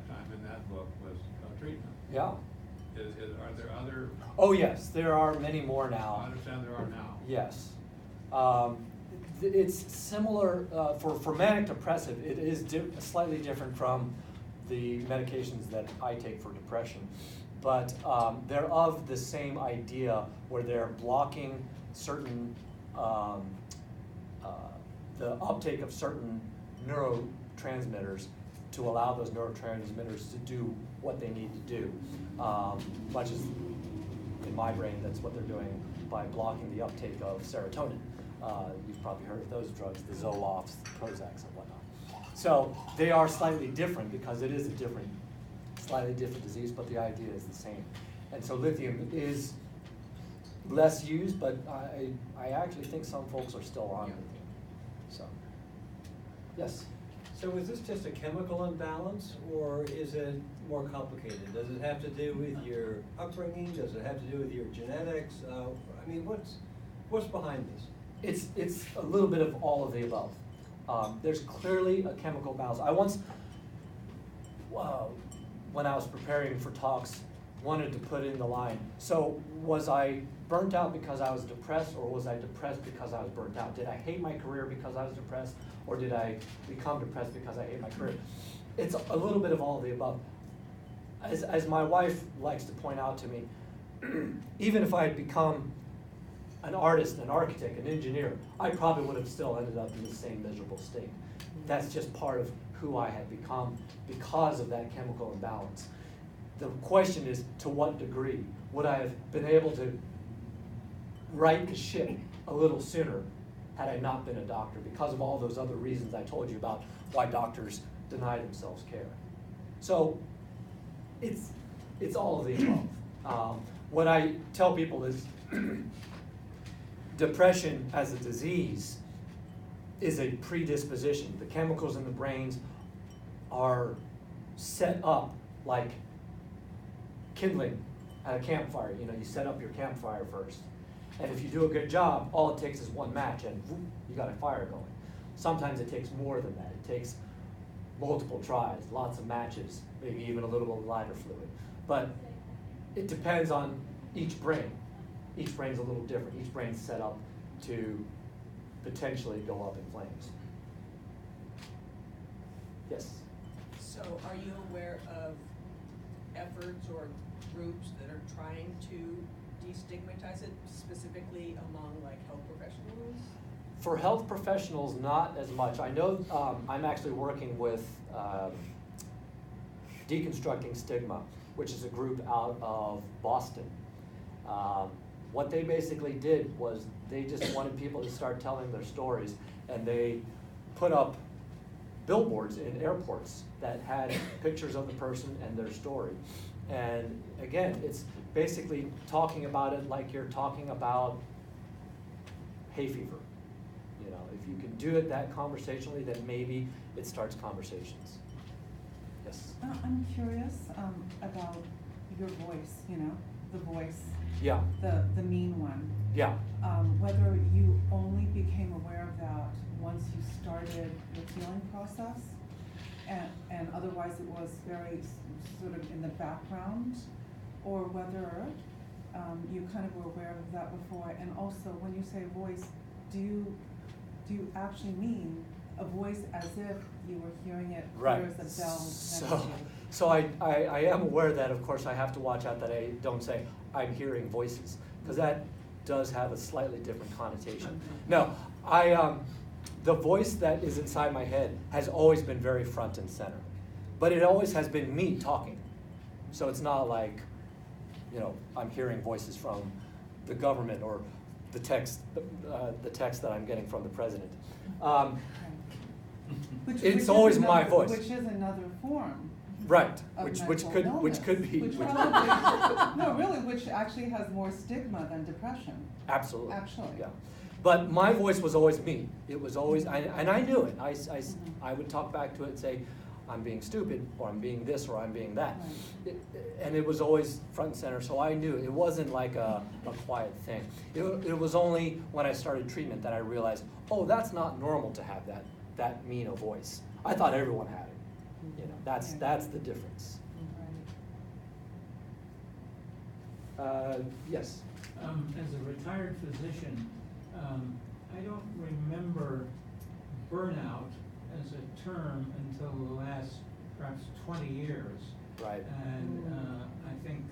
time in that book was treatment. Yeah. Are there other? Oh, yes, there are many more I now. understand there are now. Yes. It's similar, for manic depressive, it is slightly different from the medications that I take for depression. But they're of the same idea, where they're blocking certain, the uptake of certain neurotransmitters to allow those neurotransmitters to do what they need to do. Much as in my brain, that's what they're doing by blocking the uptake of serotonin. You've probably heard of those drugs, the Zolofts, the Prozacs, and whatnot. So they are slightly different, because it is a slightly different disease, but the idea is the same. And so lithium is less used, but I actually think some folks are still on lithium. So, yes? So is this just a chemical imbalance, or is it more complicated? Does it have to do with your upbringing? Does it have to do with your genetics? I mean, what's behind this? It's a little bit of all of the above. There's clearly a chemical balance. I once, when I was preparing for talks, wanted to put in the line, so was I burnt out because I was depressed, or was I depressed because I was burnt out? Did I hate my career because I was depressed, or did I become depressed because I hate my career? It's a little bit of all of the above. As my wife likes to point out to me, even if I had become an artist, an architect, an engineer, I probably would have still ended up in the same miserable state. That's just part of who I had become because of that chemical imbalance. The question is, to what degree? Would I have been able to right the ship a little sooner had I not been a doctor, because of all those other reasons I told you about why doctors deny themselves care? So it's all of the above. What I tell people is depression as a disease is a predisposition. The chemicals in the brains are set up like kindling at a campfire. You know, you set up your campfire first. And if you do a good job, all it takes is one match, and whoop, you got a fire going. Sometimes it takes more than that. It takes multiple tries, lots of matches, maybe even a little bit of lighter fluid. But it depends on each brain. Each brain's a little different. Each brain's set up to potentially go up in flames. Yes? So are you aware of efforts or groups that are trying to destigmatize it, specifically among like health professionals? For health professionals, not as much. I know I'm actually working with Deconstructing Stigma, which is a group out of Boston. What they basically did was they just wanted people to start telling their stories, and they put up billboards in airports that had pictures of the person and their story. And again, it's basically talking about it like you're talking about hay fever. You know, if you can do it that conversationally, then maybe it starts conversations. Yes? I'm curious about your voice, you know, the voice, Yeah, the mean one. yeah. Whether you only became aware of that once you started the healing process, and otherwise it was very sort of in the background, or whether you kind of were aware of that before. And also, when you say voice, do you actually mean a voice as if you were hearing it Right. clear as a bell next to you? So I am aware that, of course, I have to watch out that I don't say, I'm hearing voices, because that does have a slightly different connotation. No, the voice that is inside my head has always been very front and center, but it always has been me talking. So it's not like, you know, I'm hearing voices from the government or the text that I'm getting from the president. It's always my voice. Which is another form. Right, Of which mental could illness, be. which probably, no, really, which actually has more stigma than depression. Absolutely. Actually. Yeah. But my voice was always me. It was always, and I knew it. I would talk back to it and say, I'm being stupid, or I'm being this, or I'm being that. Right. And it was always front and center, so I knew. It wasn't like a quiet thing. It was only when I started treatment that I realized, oh, that's not normal to have that mean a voice. I thought everyone had it. You know, that's the difference. Yes. As a retired physician, I don't remember burnout as a term until the last perhaps 20 years. Right. And I think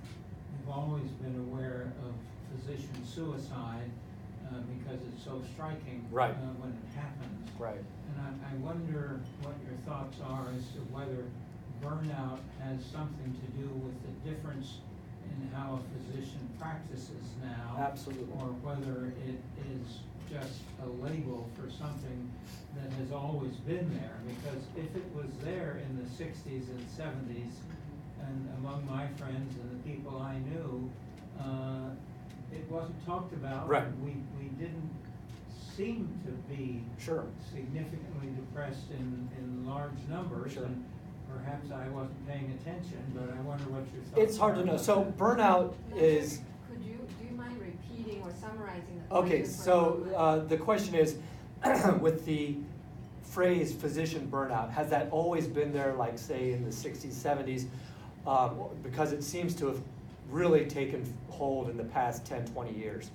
we've always been aware of physician suicide because it's so striking Right. When it happens. Right. And I wonder what your thoughts are as to whether burnout has something to do with the difference in how a physician practices now. Absolutely. Or whether it is just a label for something that has always been there. Because if it was there in the 60s and 70s, and among my friends and the people I knew, it wasn't talked about. Right. We didn't seem to be Sure. significantly depressed in large numbers. Sure. And perhaps I wasn't paying attention, but I wonder what your thoughts are. It's hard to know. about So that. burnout is, Do you mind repeating or summarizing the okay, question for a so moment? the question is, with the phrase physician burnout, has that always been there, like say in the 60s, 70s? Because it seems to have really taken hold in the past 10, 20 years.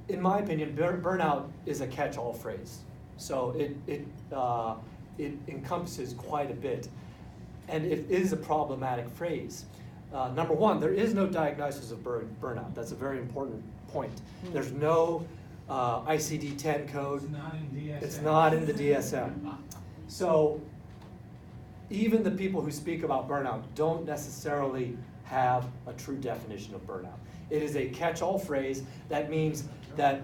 In my opinion, burnout is a catch-all phrase. So it encompasses quite a bit. And it is a problematic phrase. Number one, there is no diagnosis of burnout. That's a very important point. There's no ICD-10 code. It's not in DSM. It's not in the DSM. So even the people who speak about burnout don't necessarily have a true definition of burnout. It is a catch-all phrase that means that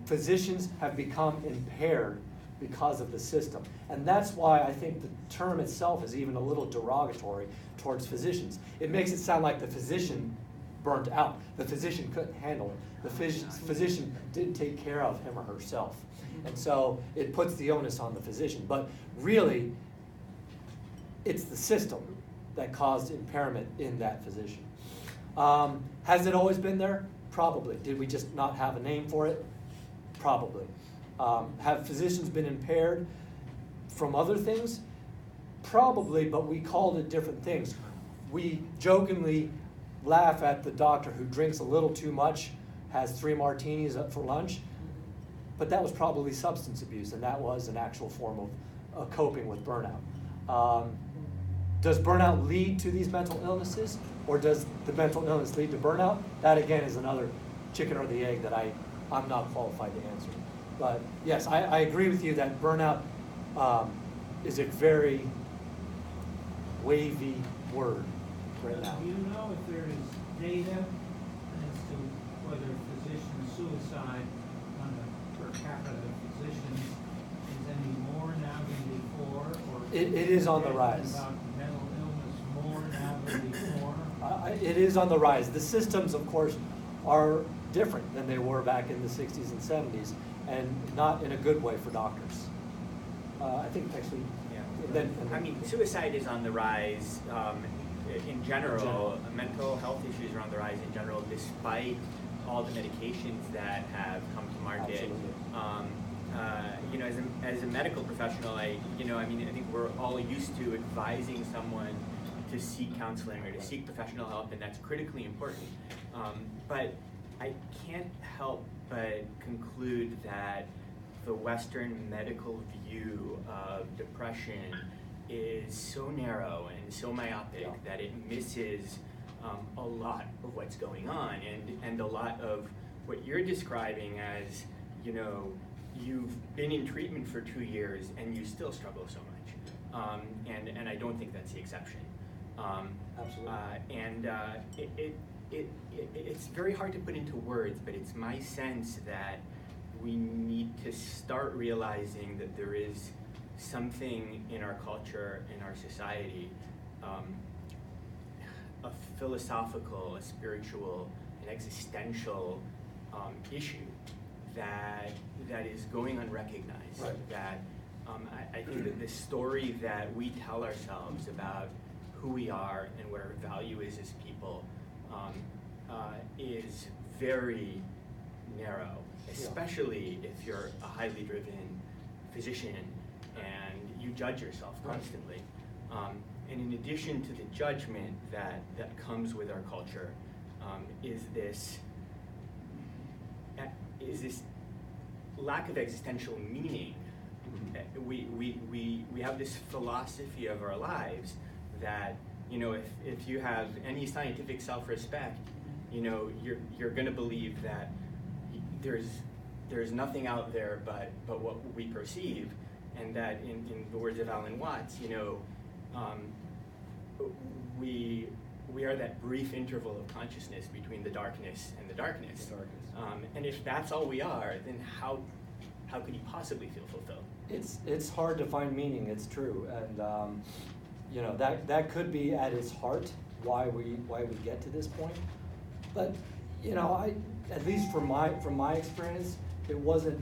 physicians have become impaired because of the system. And that's why I think the term itself is even a little derogatory towards physicians. It makes it sound like the physician burnt out. The physician couldn't handle it. The physician didn't take care of him or herself. And so it puts the onus on the physician. But really, it's the system that caused impairment in that physician. Has it always been there? Probably. Did we just not have a name for it? Probably. Have physicians been impaired from other things? Probably, but we called it different things. We jokingly laugh at the doctor who drinks a little too much, has 3 martinis for lunch, but that was probably substance abuse, and that was an actual form of coping with burnout. Does burnout lead to these mental illnesses, or does the mental illness lead to burnout? That again is another chicken or the egg that I'm not qualified to answer. But yes, I agree with you that burnout is a very wavy word right now. Do you know if there is data as to whether physician suicide on a per capita physician is any more now than before, or? It is on the rise. About mental illness more now than before? It is on the rise. The systems, of course, are different than they were back in the 60s and 70s, and not in a good way for doctors. I think actually, I mean, suicide is on the rise in general. Mental health issues are on the rise in general, despite all the medications that have come to market. You know, as a medical professional, I think we're all used to advising someone to seek counseling or to seek professional help, and that's critically important. But I can't help but conclude that the Western medical view of depression is so narrow and so myopic that it misses a lot of what's going on, and a lot of what you're describing as, you know, you've been in treatment for 2 years and you still struggle so much, and I don't think that's the exception. Absolutely. It's very hard to put into words, but it's my sense that we need to start realizing that there is something in our culture, in our society, a philosophical, a spiritual, an existential issue that is going unrecognized. Right. That I think that the story that we tell ourselves about who we are and what our value is as people is very narrow, especially if you're a highly driven physician and you judge yourself constantly. And in addition to the judgment that comes with our culture, is this lack of existential meaning. We have this philosophy of our lives that, you know, if you have any scientific self-respect, you know, you're going to believe that there's nothing out there but what we perceive, and that in the words of Alan Watts, you know, we are that brief interval of consciousness between the darkness and the darkness. And if that's all we are, then how could you possibly feel fulfilled? It's hard to find meaning. It's true, and you know, that could be at its heart why we get to this point. But you know, at least from my experience, it wasn't.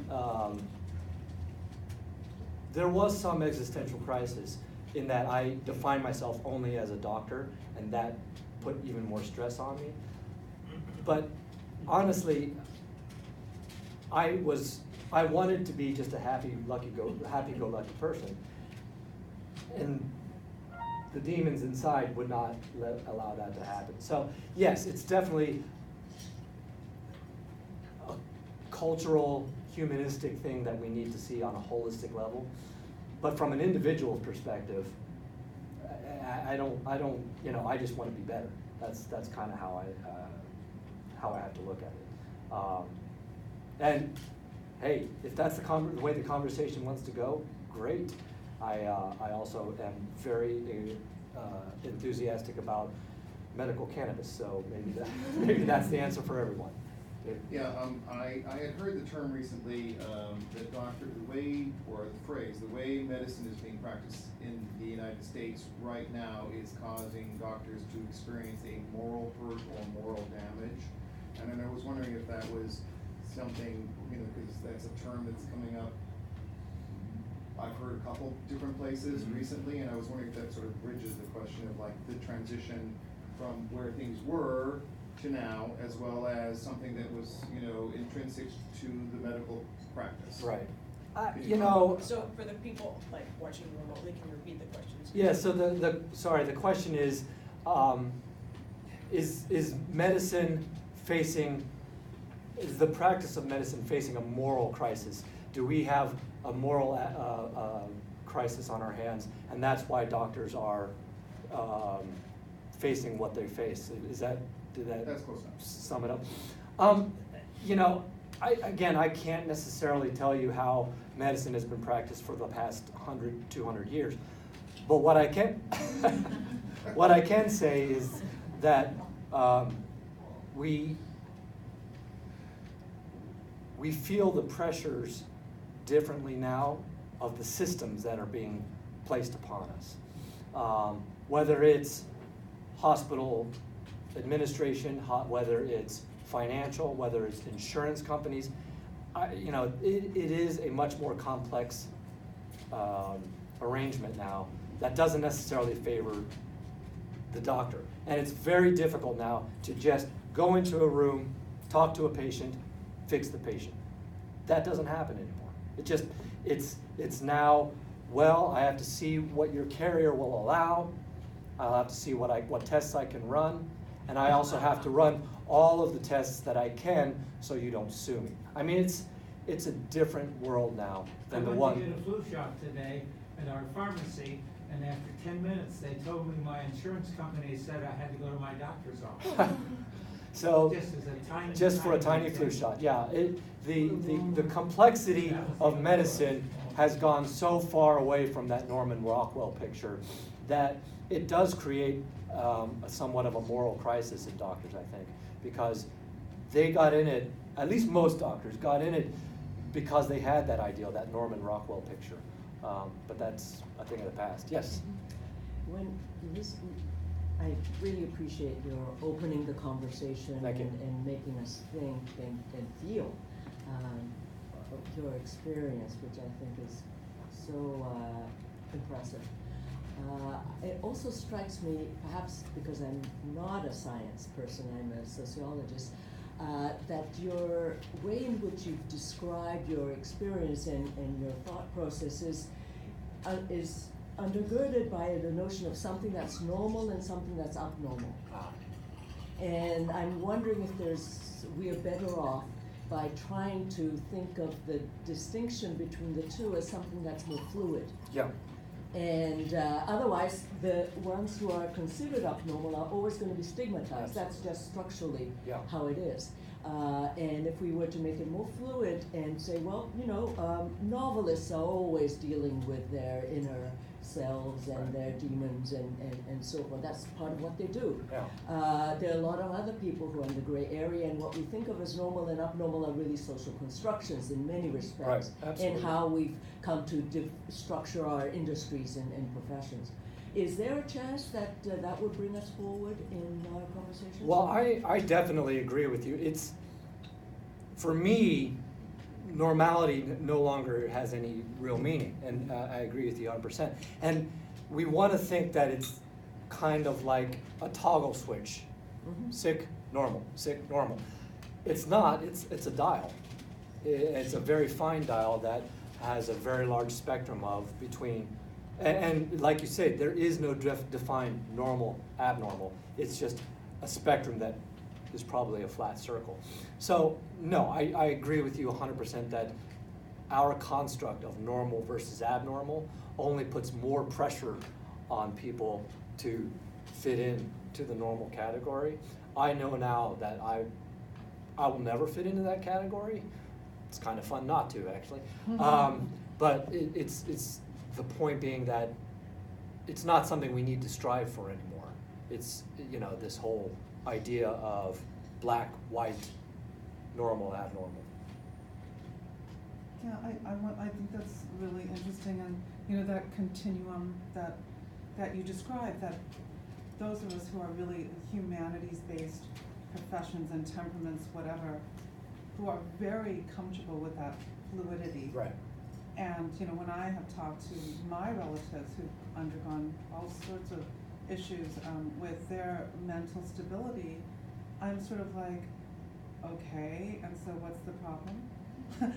There was some existential crisis in that I defined myself only as a doctor, and that put even more stress on me. But honestly, I wanted to be just a happy-go-lucky person, and the demons inside would not allow that to happen. So yes, it's definitely a cultural, humanistic thing that we need to see on a holistic level. But from an individual perspective, I don't, you know, I just want to be better. That's kind of how I have to look at it. And hey, if that's the way the conversation wants to go, great. I also am very enthusiastic about medical cannabis, so maybe that's the answer for everyone. Yeah, I had heard the term recently that the way medicine is being practiced in the United States right now is causing doctors to experience a moral hurt or moral damage. And then I was wondering if that was something, you know, because that's a term that's coming up. I've heard a couple different places recently, and I was wondering if that sort of bridges the question of like the transition from where things were to now, as well as something that was, you know, intrinsic to the medical practice. Right. You know. So for the people like watching remotely, can you repeat the questions? Yeah. So the question is medicine is the practice of medicine facing a moral crisis? Do we have a moral crisis on our hands, and that's why doctors are facing what they face? Did that That's close enough. Sum it up? You know, I can't necessarily tell you how medicine has been practiced for the past 100, 200 years, but what I can what I can say is that we feel the pressures differently now of the systems that are being placed upon us. Whether it's hospital administration, whether it's financial, whether it's insurance companies, it is a much more complex arrangement now that doesn't necessarily favor the doctor. And it's very difficult now to just go into a room, talk to a patient, fix the patient. That doesn't happen anymore. It's now, well, I have to see what your carrier will allow. I'll have to see what tests I can run. And I also have to run all of the tests that I can so you don't sue me. I mean, it's a different world now than the one. I went to get a flu shot today at our pharmacy, and after 10 minutes, they told me my insurance company said I had to go to my doctor's office. So, just for a tiny flu shot, yeah. The complexity of medicine has gone so far away from that Norman Rockwell picture that it does create somewhat of a moral crisis in doctors, I think, because they got in it, at least most doctors got in it because they had that ideal, that Norman Rockwell picture. But that's a thing of the past. Yes? I really appreciate your opening the conversation Thank you. and making us think and feel your experience, which I think is so impressive. It also strikes me, perhaps because I'm not a science person, I'm a sociologist, that your way in which you've described your experience and your thought process is undergirded by the notion of something that's normal and something that's abnormal. And I'm wondering if we are better off by trying to think of the distinction between the two as something that's more fluid. Yeah. And otherwise, the ones who are considered abnormal are always going to be stigmatized. That's just structurally how it is. And if we were to make it more fluid and say, well, novelists are always dealing with their inner selves and their demons and so forth. That's part of what they do. Yeah. There are a lot of other people who are in the gray area, and what we think of as normal and abnormal are really social constructions in many respects, and how we've come to structure our industries and professions. Is there a chance that that would bring us forward in our conversations? Well, I definitely agree with you. For me, normality no longer has any real meaning, and I agree with you 100%. And we want to think that it's kind of like a toggle switch. Mm-hmm. Sick, normal, sick, normal. It's not, it's a dial. It's a very fine dial that has a very large spectrum of between, and like you said, there is no defined normal, abnormal. It's just a spectrum that is probably a flat circle. So no, I agree with you 100% that our construct of normal versus abnormal only puts more pressure on people to fit in to the normal category. I know now that I will never fit into that category. It's kind of fun not to, actually. But it's the point being that it's not something we need to strive for anymore. It's, this whole idea of black, white, normal, abnormal. Yeah, I think that's really interesting, and that continuum that you described, that those of us who are really humanities-based professions and temperaments, whatever, who are very comfortable with that fluidity. Right. And when I have talked to my relatives who've undergone all sorts of issues with their mental stability, I'm sort of like, okay, and so what's the problem?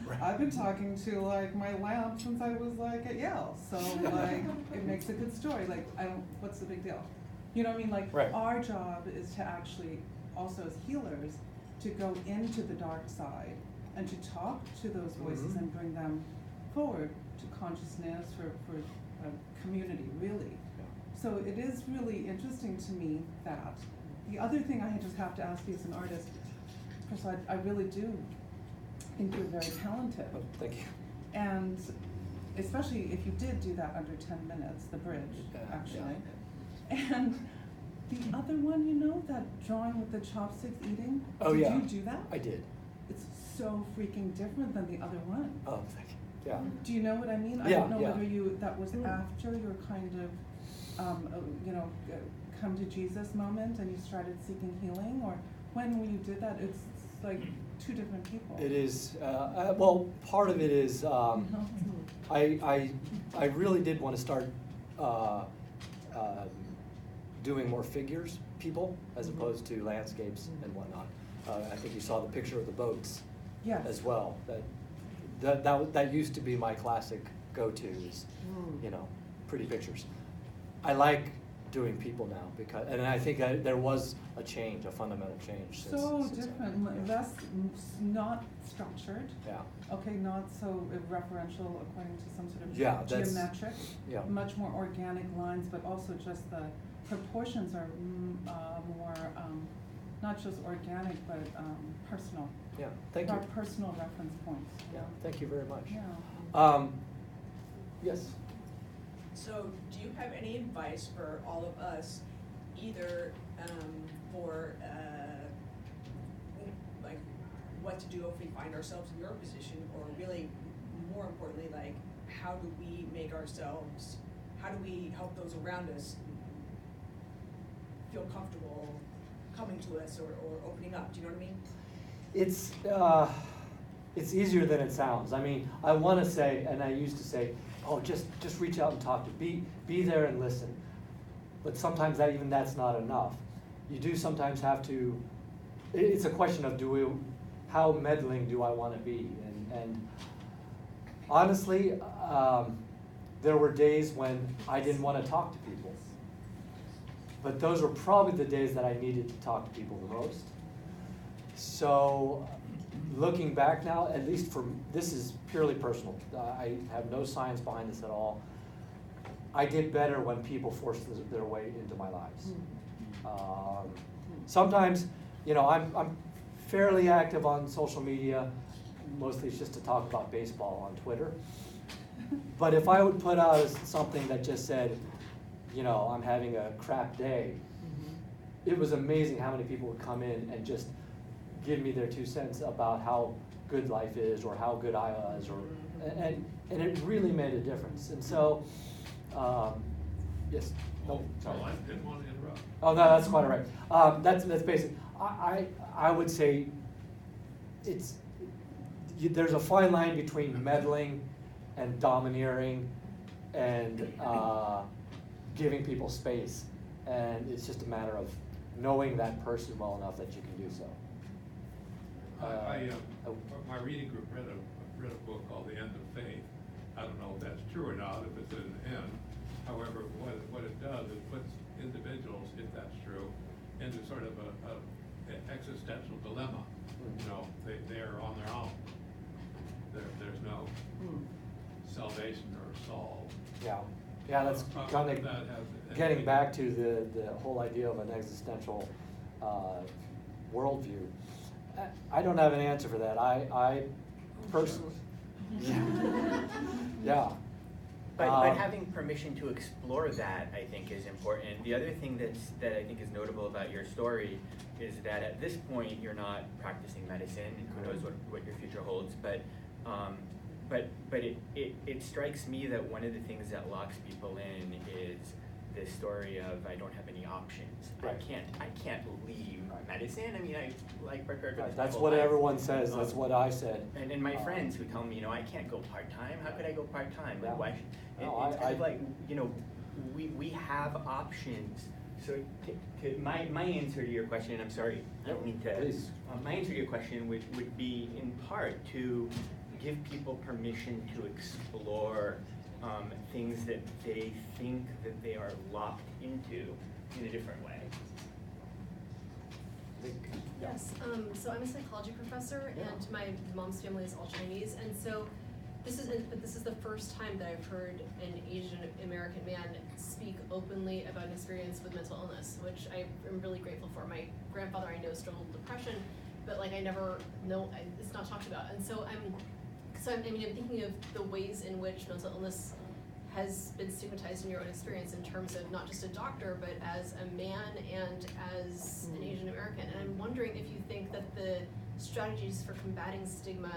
Right. I've been talking to my lamp since I was at Yale, so it makes a good story. What's the big deal? You know what I mean? Right. Our job is to actually, also as healers, to go into the dark side and to talk to those voices and bring them forward to consciousness for a community, really. So it is really interesting to me that the other thing I just have to ask you as an artist, first of all, I really do think you're very talented. Oh, thank you. And especially if you did do that under 10 minutes, the bridge, actually. Yeah. And the other one, that drawing with the chopsticks eating, did you do that? I did. It's so freaking different than the other one. Oh, thank you. Yeah. Do you know what I mean? I Yeah, don't know yeah. whether that was after your kind of, come to Jesus moment and you started seeking healing, or when you did that, it's like two different people. It is, well, part of it is, I really did want to start doing more figures, people, as opposed to landscapes and whatnot. I think you saw the picture of the boats Yes. as well. That used to be my classic go-to is, pretty pictures. I like doing people now and I think there was a change, a fundamental change. So since different, less, not structured. Yeah. Okay, not so referential according to some sort of that's- geometric. yeah. Much more organic lines, but also just the proportions are more, not just organic, but personal. Yeah, thank you. Personal reference points. Yeah, thank you very much. Yeah. Yes. So, do you have any advice for all of us, either for like what to do if we find ourselves in your position, or really more importantly, like how do we help those around us feel comfortable coming to us or opening up? Do you know what I mean? It's easier than it sounds. I mean, I want to say, and I used to say, oh, just reach out and talk to, be there and listen. But sometimes that's not enough. You do sometimes have to. It's a question of how meddling do I want to be? And honestly, there were days when I didn't want to talk to people. But those were probably the days that I needed to talk to people the most. So, looking back now, at least this is purely personal. I have no science behind this at all. I get better when people force their way into my lives. Sometimes, I'm fairly active on social media. Mostly it's just to talk about baseball on Twitter. But if I would put out something that just said, I'm having a crap day, it was amazing how many people would come in and just give me their 2 cents about how good life is or how good I was, and it really made a difference. And so, yes. No, sorry. I didn't want to interrupt. Oh no, that's quite all right. That's basic. I would say there's a fine line between meddling and domineering and giving people space, and it's just a matter of knowing that person well enough that you can do so. My reading group read a book called The End of Faith. I don't know if that's true or not, if it's an end. However, what it does is puts individuals, if that's true, into sort of an existential dilemma. They're on their own. There's no salvation or solve. Yeah, that's kind of getting back to the whole idea of an existential worldview. I don't have an answer for that. I personally, yeah. But having permission to explore that, I think, is important. The other thing that I think is notable about your story is that at this point you're not practicing medicine. Who knows what your future holds? But it strikes me that one of the things that locks people in is this story of I don't have any options. Right. I can't leave medicine. I mean, I like prepared for this. That's whole what life. everyone says. That's what I said. And my friends who tell me, I can't go part-time. How could I go part-time? Like, Yeah. why? No, It's kind of like, we have options. So my answer to your question, and I'm sorry, I don't mean to. Please. My answer to your question would be in part to give people permission to explore things that they think that they are locked into in a different way. Yes, so I'm a psychology professor, and my mom's family is all Chinese, and so this is the first time that I've heard an Asian American man speak openly about an experience with mental illness, which I am really grateful for. My grandfather, I know, struggled with depression, but I never know, it's not talked about, and so I'm thinking of the ways in which mental illness has been stigmatized in your own experience in terms of not just a doctor, but as a man and as an Asian American. And I'm wondering if you think that the strategies for combating stigma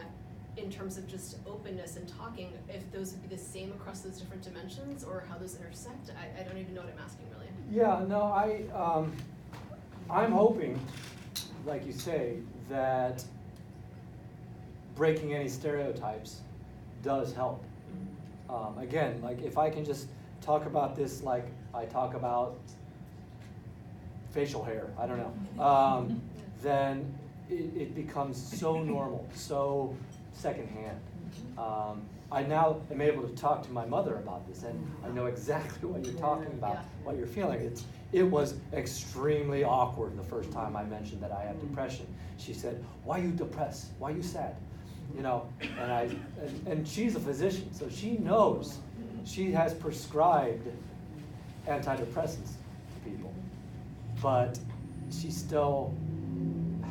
in terms of just openness and talking, if those would be the same across those different dimensions or how those intersect. I don't even know what I'm asking really. Yeah, no, I'm hoping, like you say, that breaking any stereotypes does help. Again, like if I can just talk about this like I talk about facial hair, I don't know, then it becomes so normal, so secondhand. I now am able to talk to my mother about this, and I know exactly what you're talking about, Yeah. what you're feeling. It was extremely awkward the first time I mentioned that I had depression. She said, "Why are you depressed? Why are you sad?" You know, and she's a physician, so she knows. She has prescribed antidepressants to people, but she still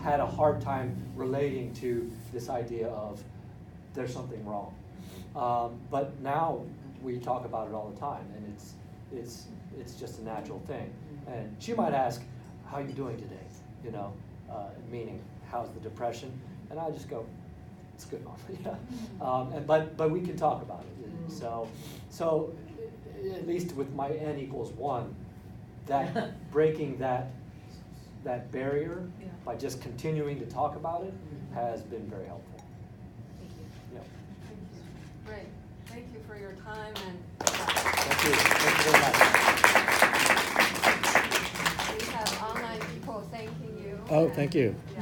had a hard time relating to this idea of there's something wrong. But now we talk about it all the time, and it's just a natural thing. And she might ask, "How are you doing today?" You know, meaning how's the depression? And I just go, "It's good, Mom." Yeah. But we can talk about it. So at least with my n=1, that breaking that barrier by just continuing to talk about it has been very helpful. Thank you. Yeah. Great, thank you for your time and. Thank you. Thank you very much. We have online people thanking you. Oh, thank you. Yeah.